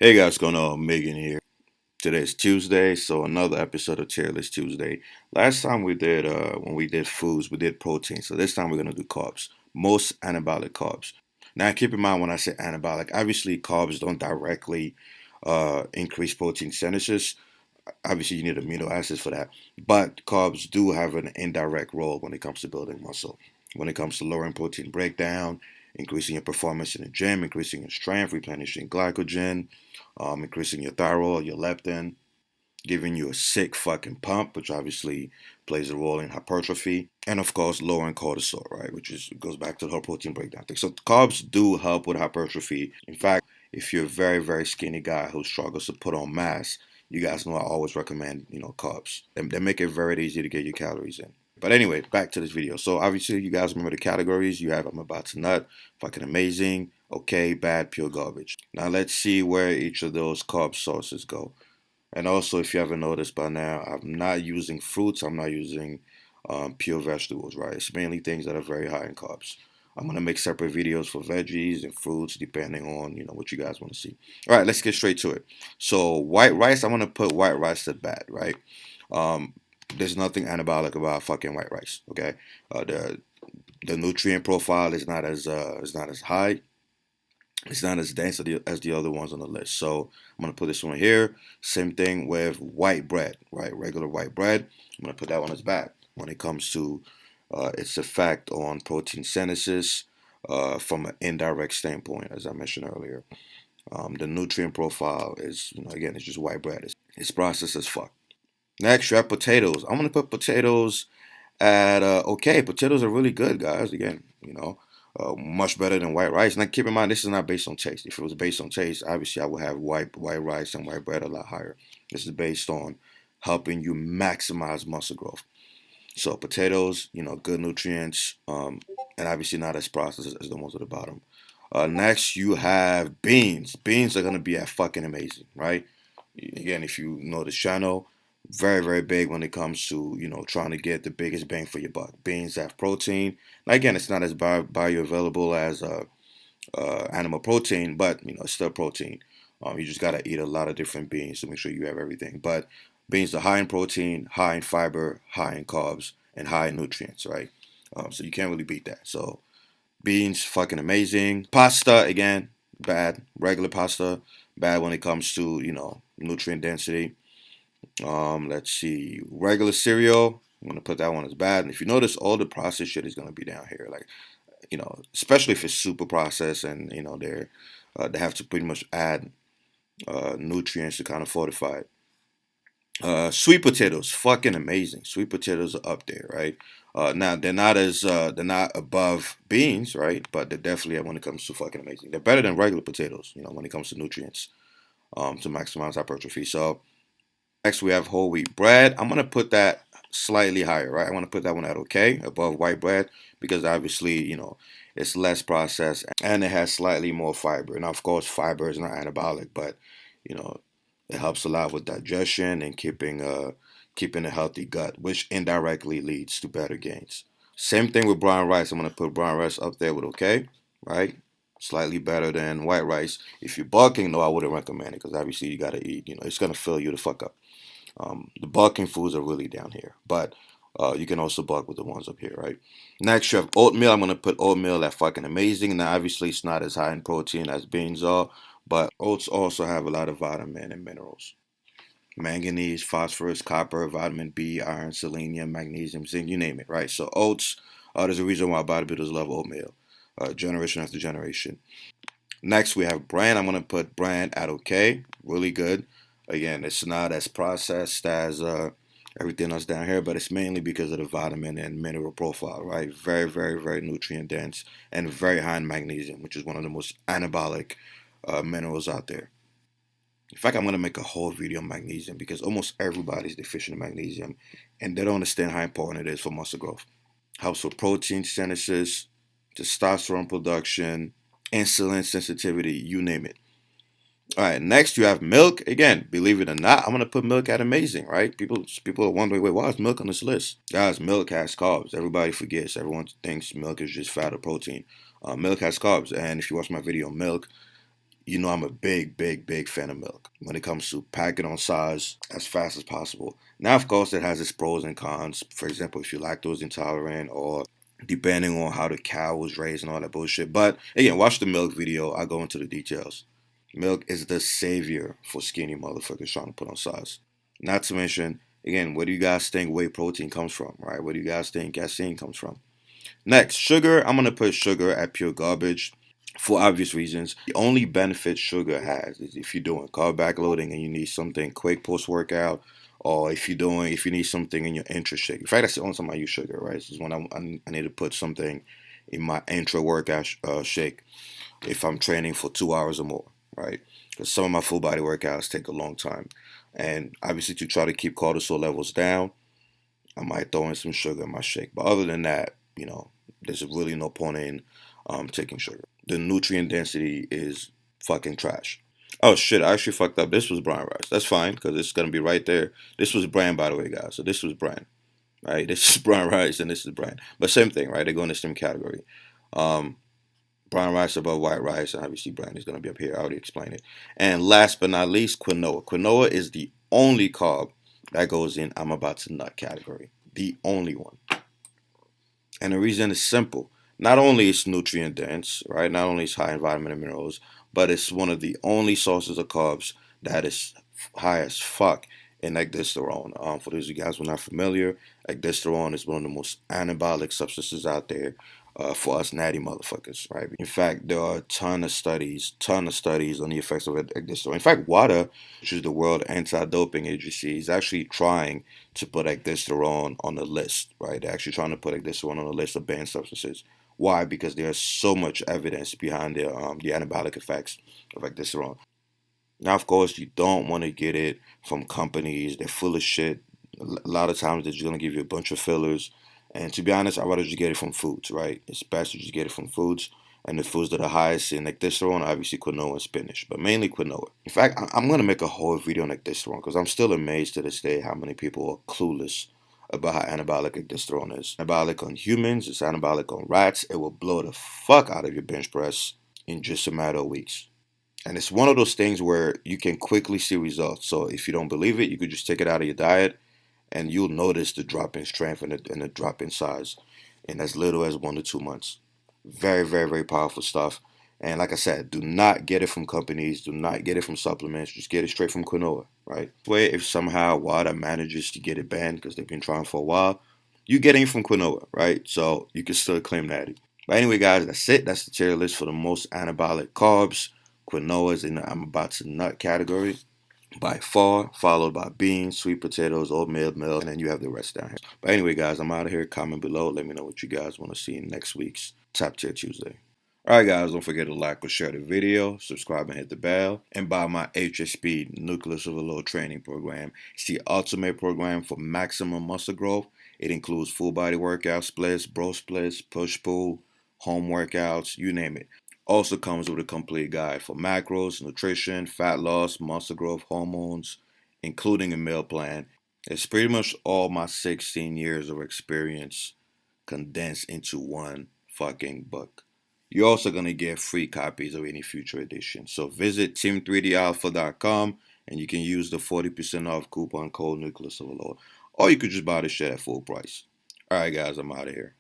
Hey guys, what's going on? Megan here. Today's Tuesday, so another episode of Tier List Tuesday. Last time we did, when we did foods, we did protein. So this time we're gonna do carbs. Most anabolic carbs. Now keep in mind when I say anabolic, obviously carbs don't directly increase protein synthesis. Obviously you need amino acids for that, but carbs do have an indirect role when it comes to building muscle. When it comes to lowering protein breakdown, increasing your performance in the gym, increasing your strength, replenishing glycogen, increasing your thyroid, your leptin, giving you a sick fucking pump, which obviously plays a role in hypertrophy, and of course lowering cortisol, right, which is goes back to the whole protein breakdown thing. So carbs do help with hypertrophy. In fact, if you're a very skinny guy who struggles to put on mass, you guys know I always recommend carbs. They make it very easy to get your calories in. But anyway, back to this video. So obviously you guys remember the categories. You have I'm about to nut, fucking amazing, okay, bad, pure garbage. Now let's see where each of those carb sources go. And also, if you haven't noticed by now, I'm not using fruits. I'm not using pure vegetables, right? It's mainly things that are very high in carbs. I'm gonna make separate videos for veggies and fruits, depending on what you guys want to see. All right, let's get straight to it. So white rice, I'm gonna put white rice to bad, right? Um, there's nothing anabolic about fucking white rice. Okay, the nutrient profile is not as high. It's not as dense as the other ones on the list. So I'm gonna put this one here. Same thing with white bread, right? Regular white bread. I'm gonna put that one as bad when it comes to its effect on protein synthesis from an indirect standpoint, as I mentioned earlier. The nutrient profile is, again, it's just white bread. It's processed as fuck. Next, you have potatoes. I'm gonna put potatoes at okay. Potatoes are really good, guys. Again, much better than white rice. Now, keep in mind, this is not based on taste. If it was based on taste, obviously I would have white rice and white bread a lot higher. This is based on helping you maximize muscle growth. So potatoes, good nutrients, and obviously not as processed as the ones at the bottom. Next, you have beans. Beans are gonna be at fucking amazing, right? Again, if you know this channel, very big when it comes to trying to get the biggest bang for your buck. Beans have protein. Now again, it's not as bioavailable as animal protein, but it's still protein. You just gotta eat a lot of different beans to make sure you have everything. But beans are high in protein, high in fiber, high in carbs, and high in nutrients, right? So you can't really beat that. So beans, fucking amazing. Pasta, again, bad. Regular pasta, bad when it comes to nutrient density. Let's see, regular cereal. I'm gonna put that one as bad. And if you notice, all the processed shit is gonna be down here. Like, especially if it's super processed and they have to pretty much add nutrients to kind of fortify it. Sweet potatoes, fucking amazing. Sweet potatoes are up there, right? Now they're not above beans, right? But they're definitely when it comes to fucking amazing. They're better than regular potatoes, when it comes to nutrients, to maximize hypertrophy. So next, we have whole wheat bread. I'm gonna put that slightly higher, right? I want to put that one at okay, above white bread, because obviously, it's less processed and it has slightly more fiber. Now, of course, fiber is not anabolic, but you know, it helps a lot with digestion and keeping a healthy gut, which indirectly leads to better gains. Same thing with brown rice. I'm gonna put brown rice up there with okay, right? Slightly better than white rice. If you're bulking, no, I wouldn't recommend it because obviously you gotta eat. It's gonna fill you the fuck up. The bulking foods are really down here, but you can also bulk with the ones up here, right? Next, you have oatmeal. I'm gonna put oatmeal at fucking amazing. Now, obviously, it's not as high in protein as beans are, but oats also have a lot of vitamin and minerals: manganese, phosphorus, copper, vitamin B, iron, selenium, magnesium, zinc, you name it, right? So oats. There's a reason why bodybuilders love oatmeal, generation after generation. Next, we have bran. I'm gonna put bran at okay, really good. Again, it's not as processed as everything else down here, but it's mainly because of the vitamin and mineral profile, right? Very nutrient dense and very high in magnesium, which is one of the most anabolic minerals out there. In fact, I'm gonna make a whole video on magnesium because almost everybody's deficient in magnesium, and they don't understand how important it is for muscle growth. Helps with protein synthesis, testosterone production, insulin sensitivity, you name it. All right, next you have milk. Again, believe it or not, I'm gonna put milk at amazing, right? People are wondering, wait, why is milk on this list? Guys, milk has carbs. Everybody forgets. Everyone thinks milk is just fat or protein. Milk has carbs, and if you watch my video on milk, you know I'm a big fan of milk when it comes to packing on size as fast as possible. Now, of course, it has its pros and cons. For example, if you're lactose intolerant or depending on how the cow was raised and all that bullshit. But again, watch the milk video. I go into the details. Milk is the savior for skinny motherfuckers trying to put on size. Not to mention, again, where do you guys think whey protein comes from, right? Where do you guys think casein comes from? Next, sugar. I'm going to put sugar at pure garbage for obvious reasons. The only benefit sugar has is if you're doing carb backloading and you need something quick post-workout, or if you need something in your intra shake. In fact, that's the only time I use sugar, right? This is when I need to put something in my intra workout shake if I'm training for 2 hours or more, right? Because some of my full body workouts take a long time. And obviously, to try to keep cortisol levels down, I might throw in some sugar in my shake. But other than that, there's really no point in taking sugar. The nutrient density is fucking trash. Oh shit, I actually fucked up. This was brown rice. That's fine, because it's going to be right there. This was bran, by the way, guys. So this was bran, right? This is brown rice and this is bran. But same thing, right? They go in the same category. Um, Brown rice above white rice, and obviously bran is going to be up here. I already explained it. And last but not least, quinoa. Quinoa is the only carb that goes in I'm about to nut category. The only one. And the reason is simple. Not only is nutrient dense, right? Not only is high in vitamin and minerals, but it's one of the only sources of carbs that is high as fuck in ecdysterone. For those of you guys who are not familiar, ecdysterone is one of the most anabolic substances out there for us natty motherfuckers, right? In fact, there are a ton of studies on the effects of ecdysterone. In fact, WADA, which is the World Anti-Doping Agency, is actually trying to put ecdysterone on the list, right? They're actually trying to put ecdysterone on the list of banned substances. Why? Because there's so much evidence behind the anabolic effects of ecdysterone. Now, of course, you don't want to get it from companies. They're full of shit. A lot of times they're just going to give you a bunch of fillers. And to be honest, I'd rather just get it from foods, right? It's best to just get it from foods. And the foods that are highest in ecdysterone are obviously quinoa and spinach, but mainly quinoa. In fact, I'm going to make a whole video on ecdysterone because I'm still amazed to this day how many people are clueless about how anabolic ecdysterone is. Anabolic on humans, it's anabolic on rats. It will blow the fuck out of your bench press in just a matter of weeks. And it's one of those things where you can quickly see results. So if you don't believe it, you could just take it out of your diet and you'll notice the drop in strength and the drop in size in as little as 1 to 2 months. Very, very, very powerful stuff. And like I said, do not get it from companies. Do not get it from supplements. Just get it straight from quinoa, right? Where if somehow WADA manages to get it banned because they've been trying for a while, you're getting it from quinoa, right? So you can still claim that. But anyway, guys, that's it. That's the tier list for the most anabolic carbs. Quinoa is in the I'm about to nut category by far, followed by beans, sweet potatoes, oatmeal, milk, and then you have the rest down here. But anyway, guys, I'm out of here. Comment below. Let me know what you guys want to see in next week's Top Tier Tuesday. Alright, guys, don't forget to like or share the video, subscribe and hit the bell, and buy my HSP Nucleus Overload Training Program. It's the ultimate program for maximum muscle growth. It includes full body workout splits, bro splits, push-pull, home workouts, you name it. Also comes with a complete guide for macros, nutrition, fat loss, muscle growth, hormones, including a meal plan. It's pretty much all my 16 years of experience condensed into one fucking book. You're also going to get free copies of any future edition. So visit Team3DAlpha.com and you can use the 40% off coupon code Nucleus Overload. Or you could just buy the shit at full price. Alright, guys, I'm out of here.